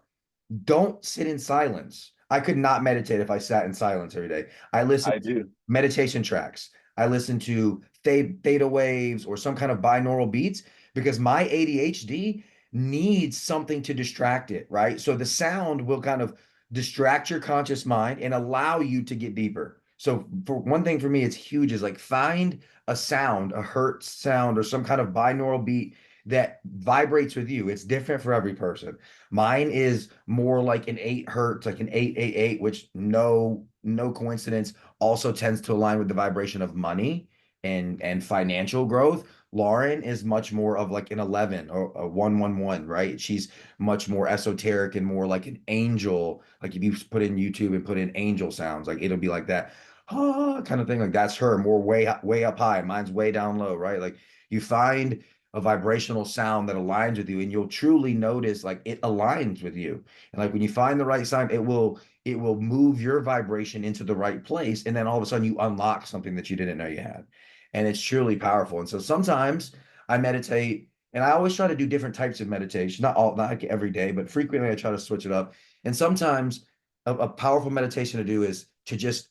don't sit in silence. I could not meditate if I sat in silence every day. I listen I to do. meditation tracks. I listen to theta waves or some kind of binaural beats because my ADHD needs something to distract it, right? So the sound will kind of distract your conscious mind and allow you to get deeper. So for one thing for me, it's huge is like find a sound, a hertz sound or some kind of binaural beat that vibrates with you. It's different for every person. Mine is more like an 8 hertz, like an 888, which no coincidence also tends to align with the vibration of money and financial growth. Lauren is much more of like an 11 or a 111, right? She's much more esoteric and more like an angel. Like if you put in YouTube and put in angel sounds, like it'll be like that, kind of thing. Like that's her more way up high. Mine's way down low, right? Like you find a vibrational sound that aligns with you and you'll truly notice like it aligns with you. And like when you find the right sound, it will move your vibration into the right place and then all of a sudden you unlock something that you didn't know you had. And it's truly powerful. And so sometimes I meditate and I always try to do different types of meditation, not like every day, but frequently I try to switch it up. And sometimes a powerful meditation to do is to just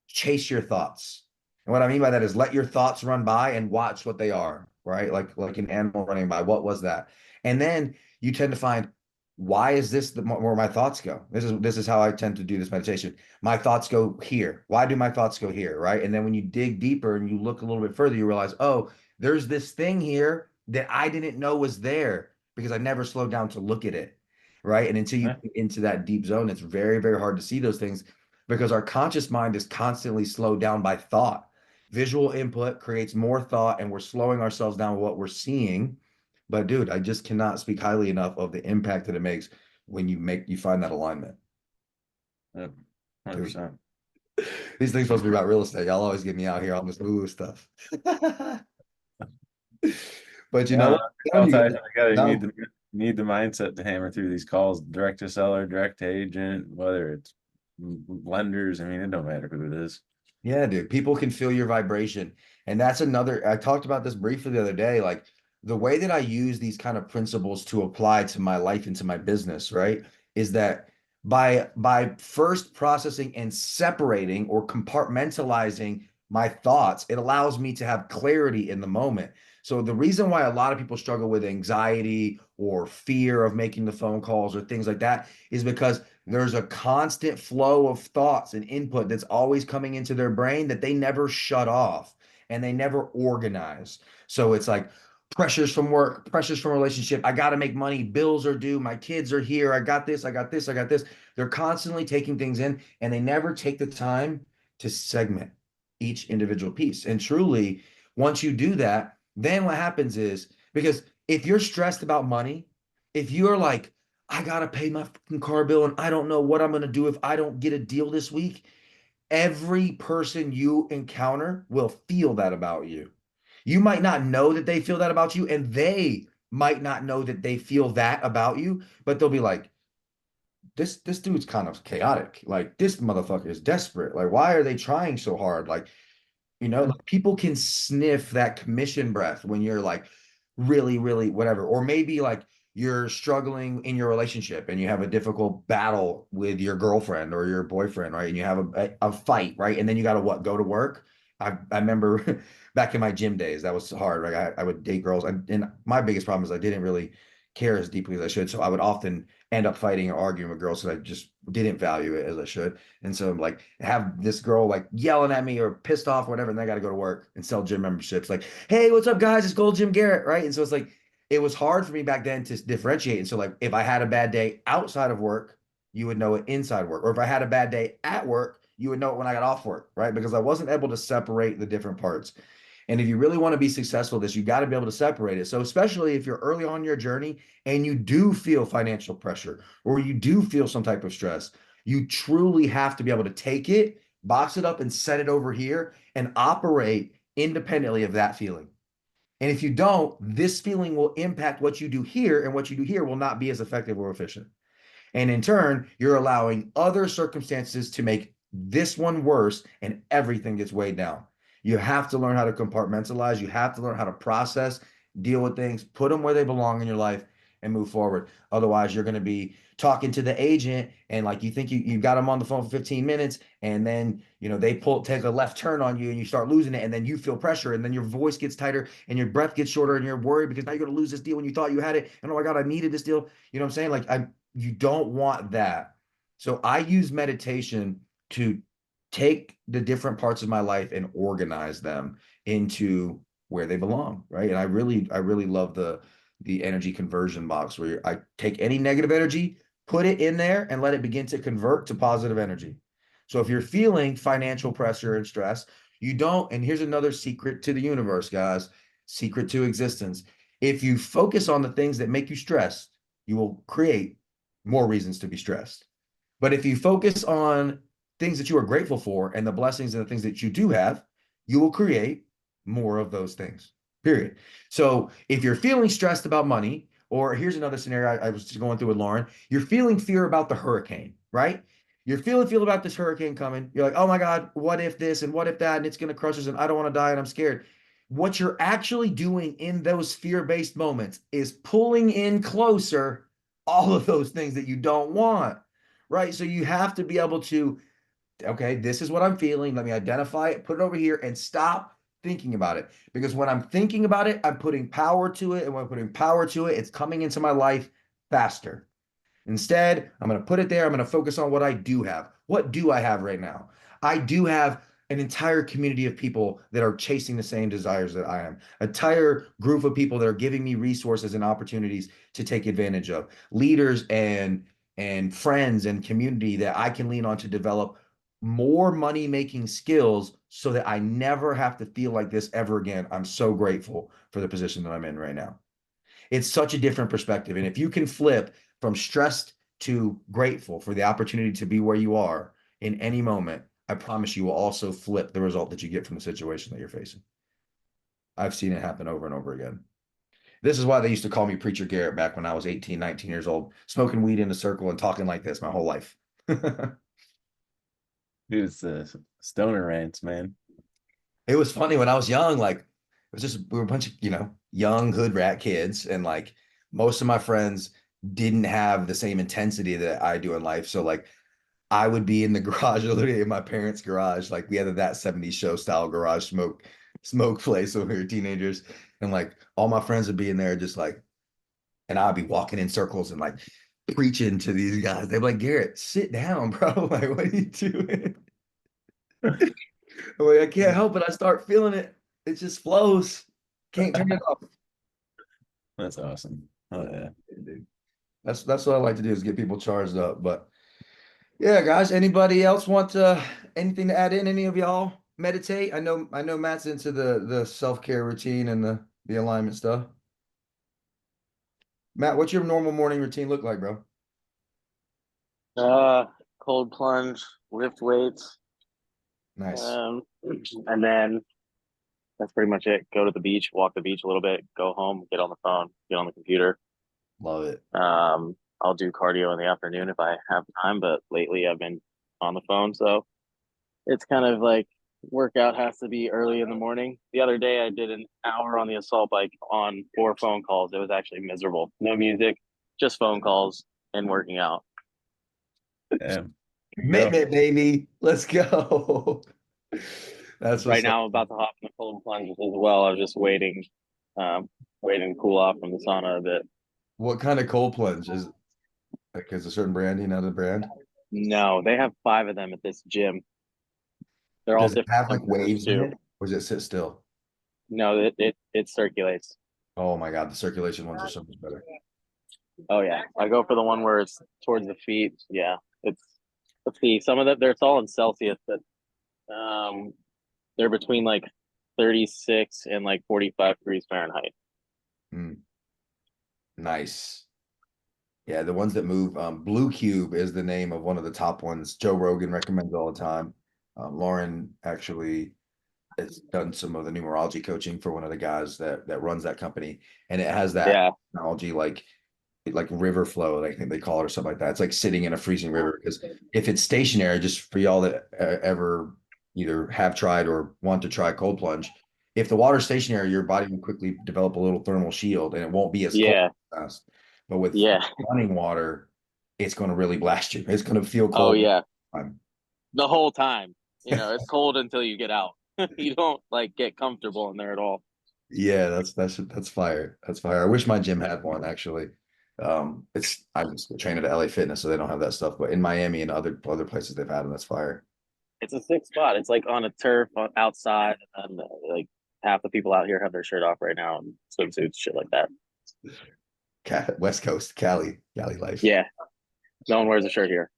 chase your thoughts. And what I mean by that is let your thoughts run by and watch what they are, right? Like an animal running by. What was that? And then you tend to find why is this where my thoughts go? This is how I tend to do this meditation. My thoughts go here. Why do my thoughts go here? Right. And then when you dig deeper and you look a little bit further, you realize, oh, there's this thing here that I didn't know was there because I never slowed down to look at it. Right. And until you Yeah. get into that deep zone, it's very, very hard to see those things because our conscious mind is constantly slowed down by thought. Visual input creates more thought, and we're slowing ourselves down with what we're seeing. But dude, I just cannot speak highly enough of the impact that it makes when you find that alignment. Yep. 100%. These things supposed to be about real estate. Y'all always get me out here on this ooh stuff. But you know, I'll you tell guys- you, I gotta no. need the mindset to hammer through these calls, direct to seller, direct to agent, whether it's lenders. I mean, it don't matter who it is. Yeah, dude, people can feel your vibration. And that's another, I talked about this briefly the other day. Like the way that I use these kind of principles to apply to my life and to my business, right? Is that by first processing and separating or compartmentalizing my thoughts, it allows me to have clarity in the moment. So the reason why a lot of people struggle with anxiety or fear of making the phone calls or things like that is because there's a constant flow of thoughts and input that's always coming into their brain that they never shut off and they never organize. So it's like pressures from work, pressures from relationship. I got to make money. Bills are due. My kids are here. I got this. I got this. I got this. They're constantly taking things in and they never take the time to segment each individual piece. And truly, once you do that, then what happens is because if you're stressed about money, if you're like, I gotta pay my fucking car bill and I don't know what I'm gonna do if I don't get a deal this week. Every person you encounter will feel that about you. You might not know that they feel that about you, and they might not know that they feel that about you, but they'll be like, this dude's kind of chaotic. Like this motherfucker is desperate. Like, why are they trying so hard? Like, like people can sniff that commission breath when you're like really, really whatever. Or maybe like you're struggling in your relationship and you have a difficult battle with your girlfriend or your boyfriend, right? And you have a fight, right? And then you got to what? Go to work. I remember back in my gym days, that was hard, right? I would date girls, and my biggest problem is I didn't really care as deeply as I should. So I would often end up fighting or arguing with girls because I just didn't value it as I should. And so like have this girl like yelling at me or pissed off or whatever, and then I got to go to work and sell gym memberships. Like, hey, what's up, guys? It's Gold Jim Garrett, right? And so it's like it was hard for me back then to differentiate. And so like if I had a bad day outside of work, you would know it inside work. Or if I had a bad day at work, you would know it when I got off work, right? Because I wasn't able to separate the different parts. And if you really want to be successful at this, you got to be able to separate it. So especially if you're early on your journey and you do feel financial pressure or you do feel some type of stress, you truly have to be able to take it, box it up and set it over here and operate independently of that feeling. And if you don't, this feeling will impact what you do here, and what you do here will not be as effective or efficient. And in turn, you're allowing other circumstances to make this one worse, and everything gets weighed down. You have to learn how to compartmentalize. You have to learn how to process, deal with things, put them where they belong in your life, and move forward. Otherwise, you're going to be talking to the agent, and like you think you got them on the phone for 15 minutes, and then they take a left turn on you, and you start losing it, and then you feel pressure, and then your voice gets tighter, and your breath gets shorter, and you're worried because now you're going to lose this deal when you thought you had it, and oh my God, I needed this deal. You know what I'm saying? Like you don't want that. So I use meditation to take the different parts of my life and organize them into where they belong, right? And I really love the energy conversion box where I take any negative energy, put it in there, and let it begin to convert to positive energy. So if you're feeling financial pressure and stress, you don't, and here's another secret to the universe, guys, secret to existence. If you focus on the things that make you stressed, you will create more reasons to be stressed. But if you focus on things that you are grateful for and the blessings and the things that you do have, you will create more of those things, period. So if you're feeling stressed about money, or here's another scenario I was just going through with Lauren, you're feeling fear about the hurricane, right? You're feeling fear about this hurricane coming. You're like, oh my God, what if this and what if that, and it's going to crush us and I don't want to die and I'm scared. What you're actually doing in those fear-based moments is pulling in closer all of those things that you don't want, right? So you have to be able to, okay, this is what I'm feeling. Let me identify it, put it over here, and stop thinking about it. Because when I'm thinking about it, I'm putting power to it. And when I'm putting power to it, it's coming into my life faster. Instead, I'm going to put it there. I'm going to focus on what I do have. What do I have right now? I do have an entire community of people that are chasing the same desires that I am, an entire group of people that are giving me resources and opportunities to take advantage of, leaders and friends and community that I can lean on to develop more money-making skills so that I never have to feel like this ever again. I'm so grateful for the position that I'm in right now. It's such a different perspective. And if you can flip from stressed to grateful for the opportunity to be where you are in any moment, I promise you will also flip the result that you get from the situation that you're facing. I've seen it happen over and over again. This is why they used to call me Preacher Garrett back when I was 18, 19 years old, smoking weed in a circle and talking like this my whole life. Dude, it's the stoner rants, man. It was funny when I was young, like it was just we were a bunch of, young hood rat kids, and like most of my friends didn't have the same intensity that I do in life. So like I would be in the garage, literally in my parents' garage. Like we had that 70s show style garage smoke place when we were teenagers. And like all my friends would be in there just like, and I'd be walking in circles and like preaching to these guys. They'd be like, Garrett, sit down, bro. Like, what are you doing? I'm like, I can't help it. I start feeling it. It just flows. Can't turn it off. That's awesome. Oh yeah. Dude. That's what I like to do is get people charged up. But yeah, guys, anybody else want anything to add in? Any of y'all meditate? I know Matt's into the self-care routine and the alignment stuff. Matt, what's your normal morning routine look like, bro? Cold plunge, lift weights, Nice. and then that's pretty much it. Go to the beach, walk the beach a little bit, go home, get on the phone, get on the computer. Love it. I'll do cardio in the afternoon if I have time, but lately I've been on the phone, so it's kind of like workout has to be early in the morning. The other day I did an hour on the assault bike on 4 phone calls. It was actually miserable. No music, just phone calls and working out. Yeah. Commitment, baby. Let's go. That's right what's now up. I'm about to hop in the cold plunge as well. I was just waiting, waiting to cool off from the sauna a bit. What kind of cold plunge is like? Is a certain brand? You know the brand? No, they have 5 of them at this gym. They're all Does it different have like temperatures waves in too. it, or does it sit still? No, it circulates. Oh my God, the circulation ones are so much better. Oh yeah, I go for the one where it's towards the feet. Yeah, it's let's see. Some of that it's all in Celsius, but they're between like 36 and like 45 degrees Fahrenheit. Mm, nice. Yeah, the ones that move. Blue Cube is the name of one of the top ones. Joe Rogan recommends all the time. Lauren actually has done some of the numerology coaching for one of the guys that runs that company, and it has that Yeah, technology like river flow, I think they call it, or something like that. It's like sitting in a freezing river, because if it's stationary, just for y'all that ever either have tried or want to try cold plunge, if the water's stationary, your body will quickly develop a little thermal shield and it won't be as cold yeah, as fast. But with yeah. running water, it's going to really blast you. It's going to feel Oh cold. yeah, Time. the whole time. You know, it's cold until you get out. You don't like get comfortable in there at all. Yeah, that's fire. That's fire. I wish my gym had one actually. It's I just train at LA Fitness, so they don't have that stuff. But in Miami and other places they've had them. That's fire. It's a sick spot. It's like on a turf outside, and like half the people out here have their shirt off right now and swimsuits, shit like that. West Coast, Cali life. Yeah, no one wears a shirt here.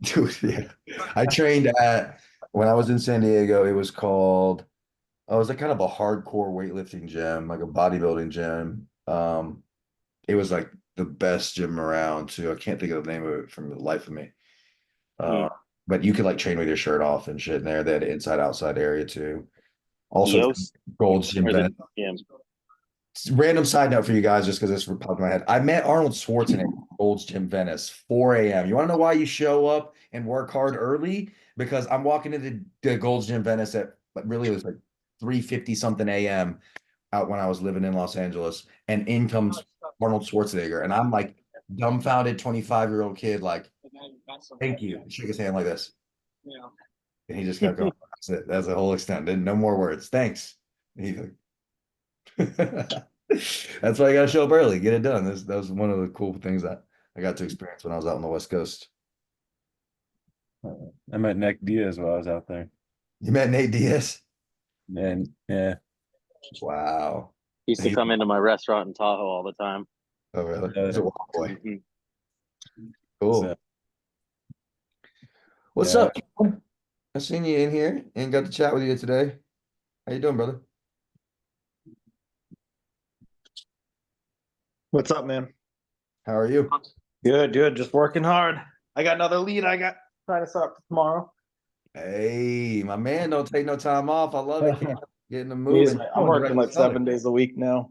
Dude, yeah. I trained at when I was in San Diego, it was called it was like kind of a hardcore weightlifting gym, like a bodybuilding gym. It was like the best gym around too. I can't think of the name of it from the life of me. Uh, but you could like train with your shirt off and shit in there. They had an inside outside area too. Also, Eos Gold's Gym or the Venice. yeah. Random side note for you guys, just because this popped in my head. I met Arnold Schwarzenegger at Gold's Gym Venice, 4 a.m. You want to know why you show up and work hard early? Because I'm walking into the Gold's Gym Venice at really it was like 3:50 something a.m. out when I was living in Los Angeles, and in comes Arnold Schwarzenegger, and I'm like dumbfounded 25-year-old kid, like, thank you. Shook his hand like this. And he just kept going. That's it. That's the whole extent. Didn't no more words. Thanks. And he's like, that's why I gotta show up early, get it done. That was one of the cool things that I got to experience when I was out on the West Coast. I met Nick Diaz while I was out there. You met Nate Diaz? And yeah, Wow. He used to come into my restaurant in Tahoe all the time. Oh, really? He's a wild boy. Mhm. Cool. So, What's yeah. up, Ken? I seen you in here and got to chat with you today. How you doing, brother? What's up, man? How are you? Good, good. Just working hard. I got another lead I got trying to start for tomorrow. Hey, my man, don't take no time off. I love it. Ken. Getting the moving. I'm working like Southern. 7 days a week now.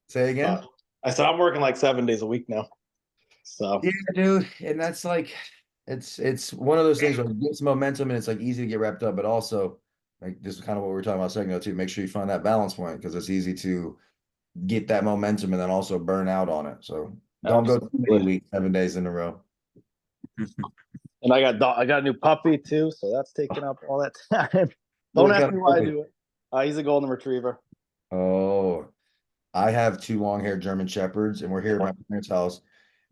Say again? I said I'm working like 7 days a week now. So Yeah, dude. And that's like it's one of those things where it gets momentum and it's like easy to get wrapped up, but also like this is kind of what we were talking about a second ago too. Make sure you find that balance point because it's easy to get that momentum and then also burn out on it. So don't go too many Absolutely. weeks, 7 days in a row. and I got a new puppy too, so that's taking up all that time. What Don't kind ask of me why I puppy? do it. He's a golden retriever. Oh, I have 2 long-haired German Shepherds, and we're here at my parents' house.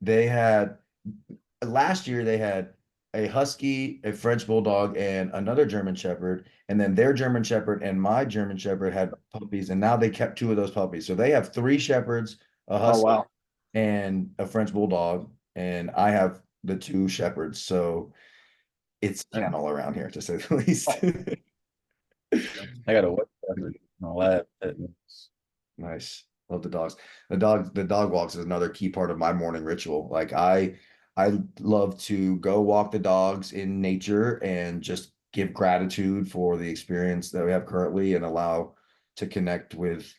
They had last year they had a Husky, a French Bulldog, and another German Shepherd, and then their German Shepherd and my German Shepherd had puppies, and now they kept 2 of those puppies. So they have 3 Shepherds, a Oh Husky, wow. and a French Bulldog, and I have the 2 Shepherds. So it's kennel around here, to say the least. I got a wet shepherd and a lab. Nice. Love the dogs. The dog walks is another key part of my morning ritual. Like I love to go walk the dogs in nature and just give gratitude for the experience that we have currently and allow to connect with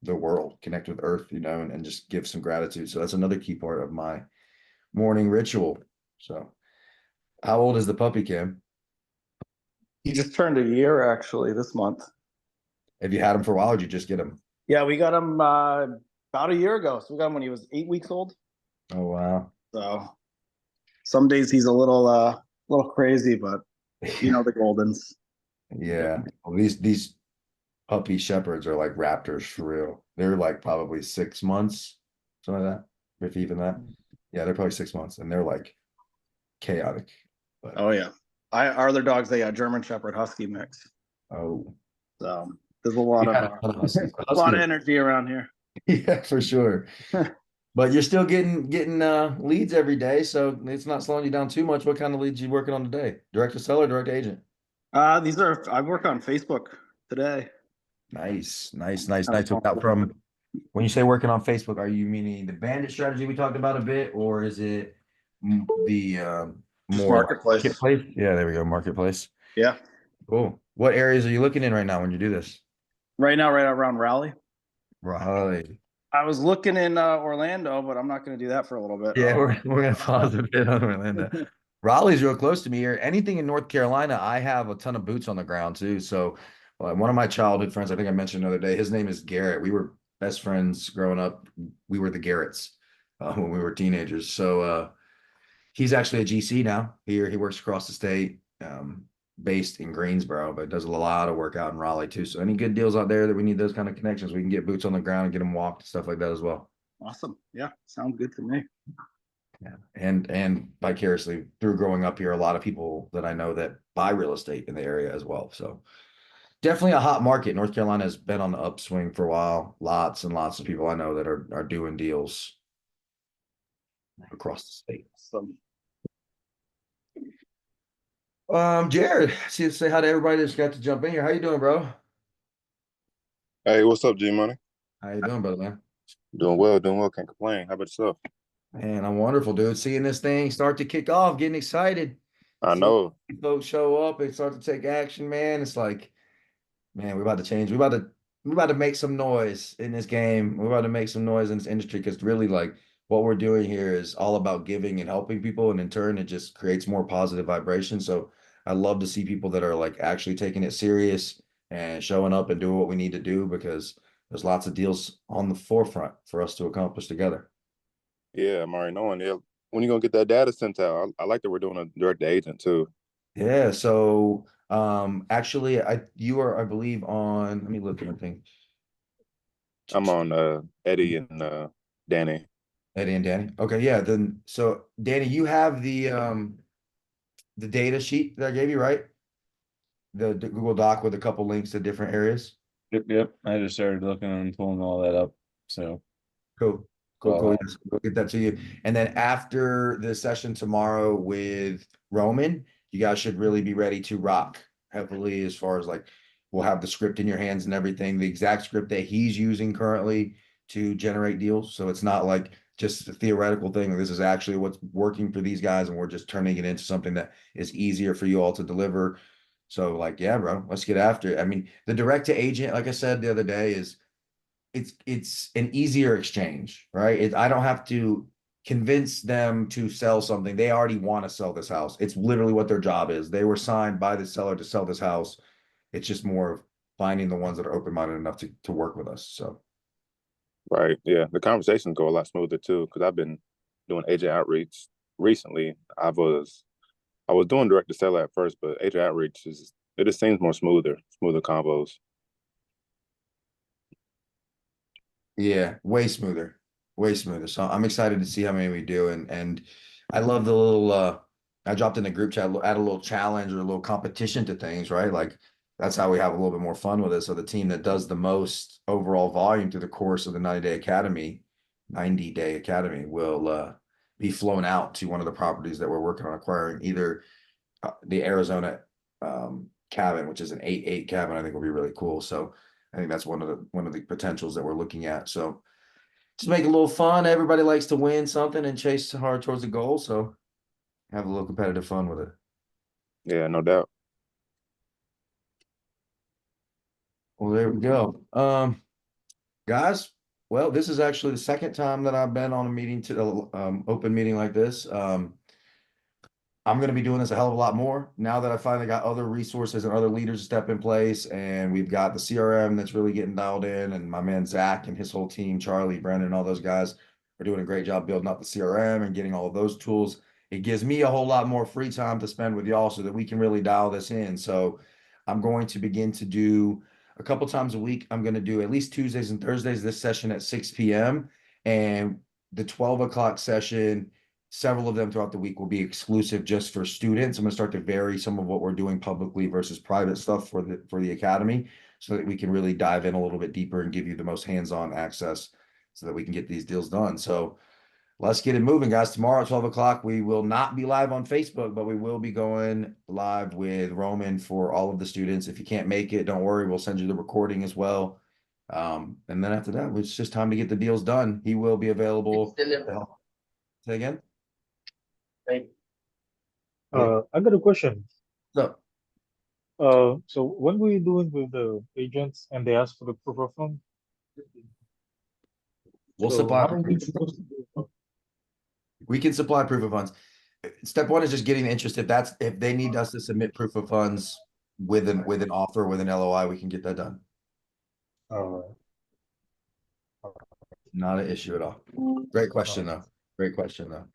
the world, connect with Earth, and just give some gratitude. So that's another key part of my morning ritual. So how old is the puppy, Kim? He just turned a year actually this month. Have you had him for a while or did you just get him? Yeah, we got him about a year ago. So we got him when he was 8 weeks old. Oh, wow. So some days he's a little crazy, but the Goldens. Yeah, well, these puppy shepherds are like raptors for real. They're like probably 6 months, something like that, if even that. Yeah, they're probably 6 months, and they're like chaotic. But Oh yeah. Our other dogs, they got German Shepherd Husky mix. oh, So there's a lot we of had a ton of huskies. a lot of energy around here. Yeah, for sure. But you're still getting leads every day, so it's not slowing you down too much. What kind of leads you working on today? Direct to seller, direct to agent? These are I work on Facebook today. Nice, nice, nice, Have nice. So fun. from when you say working on Facebook, are you meaning the bandit strategy we talked about a bit, or is it the Just more like marketplace. marketplace? Yeah, there we go, marketplace. Yeah. Cool. What areas are you looking in right now when you do this? Right now, right around Raleigh. Right. I was looking in Orlando, but I'm not going to do that for a little bit. Yeah, we're gonna pause a bit on Orlando. Raleigh's real close to me here. Anything in North Carolina, I have a ton of boots on the ground too. So one of my childhood friends, I think I mentioned the other day, his name is Garrett. We were best friends growing up. We were the Garretts when we were teenagers. So he's actually a GC now. Here he works across the state, based in Greensboro, but does a lot of work out in Raleigh too. So any good deals out there that we need those kind of connections, we can get boots on the ground and get them walked, stuff like that as well. Awesome. Yeah, sounds good to me. Yeah, and vicariously through growing up here, a lot of people that I know that buy real estate in the area as well. So definitely a hot market. North Carolina has been on the upswing for a while. Lots and lots of people I know that are doing deals across the state. Awesome. Jared, say hi to everybody that's got to jump in here. How you doing, bro? Hey, what's up, G Money? How you doing, brother, man? Doing well, can't complain. How about yourself? Man, I'm wonderful, dude. Seeing this thing start to kick off, getting excited. I Seeing know. folks show up and start to take action, man. It's like, man, we're about to change. We're about to make some noise in this game. We're about to make some noise in this industry because really, like, what we're doing here is all about giving and helping people, and in turn, it just creates more positive vibration. So I love to see people that are like actually taking it serious and showing up and doing what we need to do because there's lots of deals on the forefront for us to accomplish together. Yeah, I'm already knowing. Yeah, when you gonna get that data sent out? I like that we're doing a direct to agent too. Yeah, so actually you are, I believe, on, let me look at the thing. I'm on Eddie and Danny. Eddie and Danny. Okay, yeah, then so Danny, you have the data sheet that I gave you, right? The Google Doc with a couple links to different areas. Yep. I just started looking and pulling all that up. So Cool. Cool, Well, cool. Yes, we'll get that to you. And then after the session tomorrow with Roman, you guys should really be ready to rock heavily as far as like we'll have the script in your hands and everything, the exact script that he's using currently to generate deals. So it's not like just a theoretical thing. This is actually what's working for these guys, and we're just turning it into something that is easier for you all to deliver. So like, yeah, bro, let's get after it. I mean, the direct to agent, like I said the other day, is it's an easier exchange, right? I don't have to convince them to sell something. They already want to sell this house. It's literally what their job is. They were signed by the seller to sell this house. It's just more of finding the ones that are open-minded enough to work with us. So Right. Yeah, the conversations go a lot smoother too because I've been doing agent outreach recently. I was doing direct to seller at first, but agent outreach it just seems more smoother combos. yeah, way smoother, way smoother. So I'm excited to see how many we do. And I love the little I dropped in the group chat, add a little challenge or a little competition to things, right? Like that's how we have a little bit more fun with it. So the team that does the most overall volume through the course of the 90-day academy will be flown out to one of the properties that we're working on acquiring, either the Arizona cabin, which is an 8-8 cabin. I think will be really cool. So I think that's one of the potentials that we're looking at. So just make it a little fun. Everybody likes to win something and chase hard towards the goal. So have a little competitive fun with it. Yeah, no doubt. Well, there we go. Guys, well, this is actually the second time that I've been on a meeting to open meeting like this. I'm going to be doing this a hell of a lot more now that I finally got other resources and other leaders to step in place. And we've got the CRM that's really getting dialed in. And my man, Zach, and his whole team, Charlie, Brendan, all those guys are doing a great job building up the CRM and getting all of those tools. It gives me a whole lot more free time to spend with y'all so that we can really dial this in. So I'm going to begin to do a couple times a week. I'm going to do at least Tuesdays and Thursdays, this session at 6 p.m. And the 12 o'clock session, several of them throughout the week will be exclusive just for students. I'm going to start to vary some of what we're doing publicly versus private stuff for the academy, so that we can really dive in a little bit deeper and give you the most hands-on access so that we can get these deals done. So let's get it moving, guys. Tomorrow at 12 o'clock, we will not be live on Facebook, but we will be going live with Roman for all of the students. If you can't make it, don't worry. We'll send you the recording as well. And then after that, it's just time to get the deals done. He will be available. to help. Say again? I got a question. So, So when were you doing with the agents and they asked for the proof of fund? we'll So supply. how are we supposed to do it? We can supply proof of funds. Step one is just getting the interest. If they need us to submit proof of funds with an offer, with an LOI, we can get that done. Not an issue at all. Great question though. Great question though.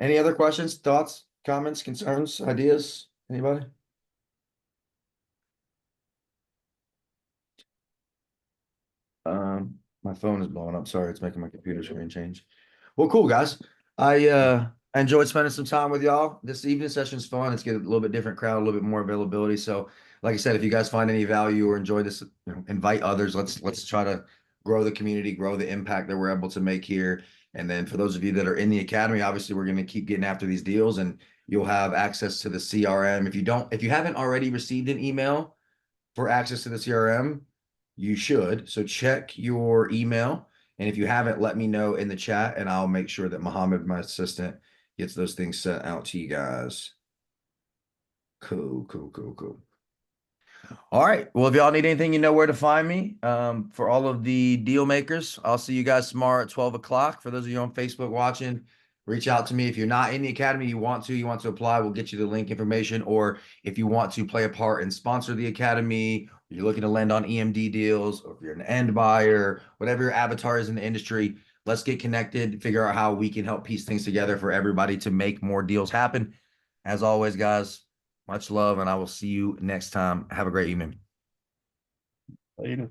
Any other questions, thoughts, comments, concerns, ideas? Anybody? My phone is blowing up. Sorry, it's making my computer screen change. Well, cool, guys. I enjoyed spending some time with y'all. This evening session's fun. It's getting a little bit different crowd, a little bit more availability. So, like I said, if you guys find any value or enjoy this, invite others. Let's try to grow the community, grow the impact that we're able to make here. And then for those of you that are in the academy, obviously we're going to keep getting after these deals, and you'll have access to the CRM. If you haven't already received an email for access to the CRM, you should. So check your email. And if you haven't, let me know in the chat, and I'll make sure that Muhammad, my assistant, gets those things sent out to you guys. Cool. All right. Well, if y'all need anything, you know where to find me. For all of the deal makers, I'll see you guys tomorrow at 12 o'clock. For those of you on Facebook watching, reach out to me. If you're not in the academy, you want to apply, we'll get you the link information. Or if you want to play a part and sponsor the academy, you're looking to lend on EMD deals, or if you're an end buyer, whatever your avatar is in the industry, let's get connected, figure out how we can help piece things together for everybody to make more deals happen. As always, guys, much love, and I will see you next time. Have a great evening. Later.